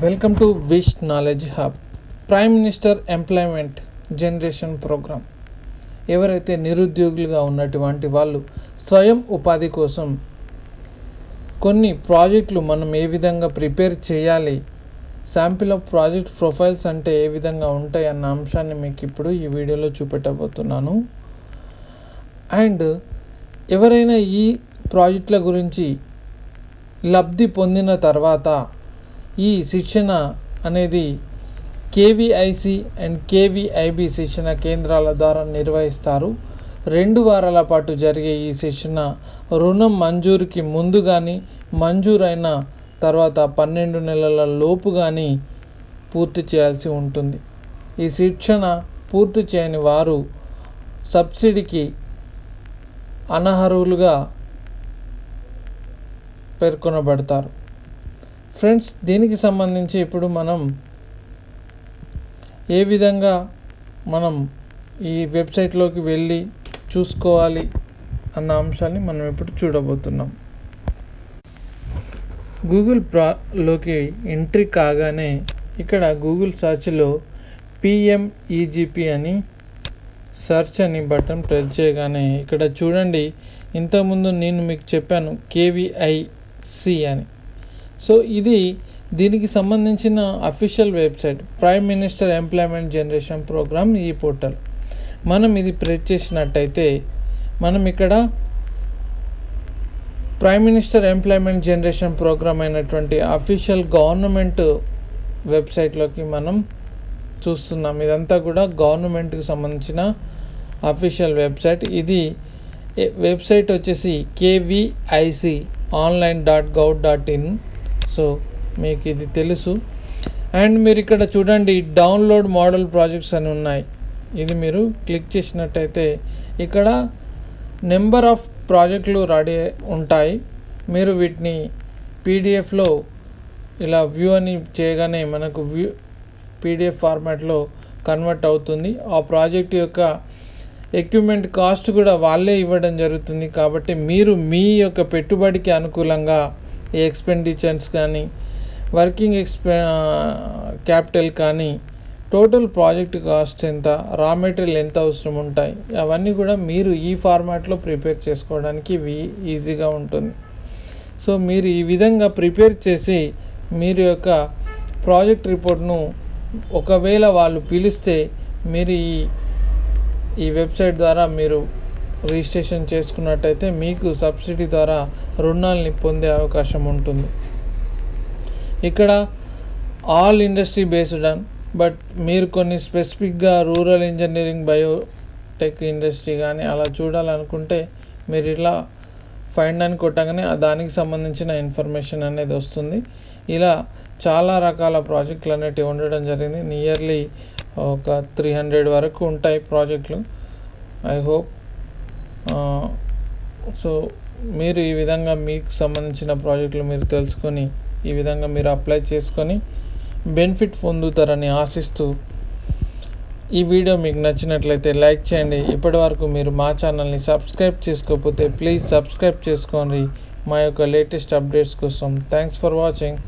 Welcome to Wish Knowledge Hub. Prime minister employment generation programme. ఎవరైతే నిరుద్యోగులుగా ఉన్నటువంటి వాళ్ళు స్వయం ఉపాధి కోసం కొన్ని ప్రాజెక్టులు మనం ఏ విధంగా ప్రిపేర్ చేయాలి, శాంపిల్ ఆఫ్ ప్రాజెక్ట్ ప్రొఫైల్స్ అంటే ఏ విధంగా ఉంటాయి అన్న అంశాన్ని మీకు ఇప్పుడు ఈ వీడియోలో చూపెట్టబోతున్నాను. అండ్ ఎవరైనా ఈ ప్రాజెక్టుల గురించి లబ్ధి పొందిన తర్వాత ఈ శిక్షణ అనేది కేవీఐసి అండ్ కేవీఐబి శిక్షణ కేంద్రాల ద్వారా నిర్వహిస్తారు. 2 వారాల పాటు జరిగే ఈ శిక్షణ రుణం మంజూరుకి ముందు కానీ మంజూరైన తర్వాత 12 నెలల లోపు కానీ పూర్తి చేయాల్సి ఉంటుంది. ఈ శిక్షణ పూర్తి చేయని వారు సబ్సిడీకి అనర్హులుగా పేర్కొనబడతారు. ఫ్రెండ్స్, దీనికి సంబంధించి ఇప్పుడు మనం ఏ విధంగా ఈ వెబ్సైట్లోకి వెళ్ళి చూసుకోవాలి అన్న అంశాన్ని మనం ఇప్పుడు చూడబోతున్నాం. గూగుల్లోకి ఎంట్రీ కాగానే ఇక్కడ గూగుల్ సర్చ్లో PMEGP అని సెర్చ్ అని బటన్ ప్రెస్ చేయగానే ఇక్కడ చూడండి, ఇంతకుముందు నేను మీకు చెప్పాను KVIC అని. సో దీనికి సంబంధించిన official website prime minister employment generation programme ఈ పోర్టల్. మనం ఇది ప్రెస్ చేసినట్టయితే మనం ఇక్కడ prime minister employment generation programme అయినటువంటి అఫీషియల్ గవర్నమెంట్ వెబ్సైట్లోకి మనం చూస్తున్నాం. ఇదంతా కూడా గవర్నమెంట్కి సంబంధించిన అఫీషియల్ వెబ్సైట్. ఇది వెబ్సైట్ వచ్చేసి KVIC.online.gov.in. సో మీకు ఇది తెలుసు. అండ్ మీరు ఇక్కడ చూడండి, డౌన్లోడ్ మోడల్ ప్రాజెక్ట్స్ అని ఉన్నాయి. ఇది మీరు క్లిక్ చేసినట్టయితే ఇక్కడ నెంబర్ ఆఫ్ ప్రాజెక్టులు రెడీ ఉంటాయి. మీరు వీటిని పీడిఎఫ్లో ఇలా వ్యూ అని చేయగానే మనకు పీడిఎఫ్ ఫార్మాట్లో కన్వర్ట్ అవుతుంది. ఆ ప్రాజెక్ట్ యొక్క ఎక్విప్మెంట్ కాస్ట్ కూడా వాళ్ళే ఇవ్వడం జరుగుతుంది. కాబట్టి మీరు మీ యొక్క పెట్టుబడికి అనుకూలంగా ఈ ఎక్స్పెండిచర్స్ కానీ వర్కింగ్ క్యాపిటల్ కానీ టోటల్ ప్రాజెక్ట్ కాస్ట్ ఎంత, రా మెటీరియల్ ఎంత అవసరం ఉంటాయి, అవన్నీ కూడా మీరు ఈ ఫార్మాట్లో ప్రిపేర్ చేసుకోవడానికి ఈజీగా ఉంటుంది. సో మీరు ఈ విధంగా ప్రిపేర్ చేసి మీరు యొక్క ప్రాజెక్ట్ రిపోర్ట్ను ఒకవేళ వాళ్ళు పిలిస్తే మీరు ఈ వెబ్సైట్ ద్వారా మీరు రిజిస్ట్రేషన్ చేసుకున్నట్టయితే మీకు సబ్సిడీ ద్వారా రుణాలని పొందే అవకాశం ఉంటుంది. ఇక్కడ ఆల్ ఇండస్ట్రీ బేస్డ్ బట్ మీరు కొన్ని స్పెసిఫిక్గా రూరల్ ఇంజనీరింగ్, బయోటెక్ ఇండస్ట్రీ కానీ అలా చూడాలనుకుంటే మీరు ఇలా ఫైండ్ అని కొట్టగానే దానికి సంబంధించిన ఇన్ఫర్మేషన్ అనేది వస్తుంది. ఇలా చాలా రకాల ప్రాజెక్టులు అనేటివి ఉండడం జరిగింది. నియర్లీ ఒక 300 వరకు ఉంటాయి ప్రాజెక్టులు. ఐ హోప్ సో మీరు ఈ విధంగా మీకు సంబంధించిన ప్రాజెక్టులు మీరు తెలుసుకొని ఈ విధంగా మీరు అప్లై చేసుకొని బెనిఫిట్ పొందుతారని ఆశిస్తూ ఈ వీడియో మీకు నచ్చినట్లయితే లైక్ చేయండి. ఇప్పటి వరకు మీరు మా ఛానల్ని సబ్స్క్రైబ్ చేసుకోకపోతే ప్లీజ్ సబ్స్క్రైబ్ చేసుకోండి మా యొక్క లేటెస్ట్ అప్డేట్స్ కోసం. Thanks for watching.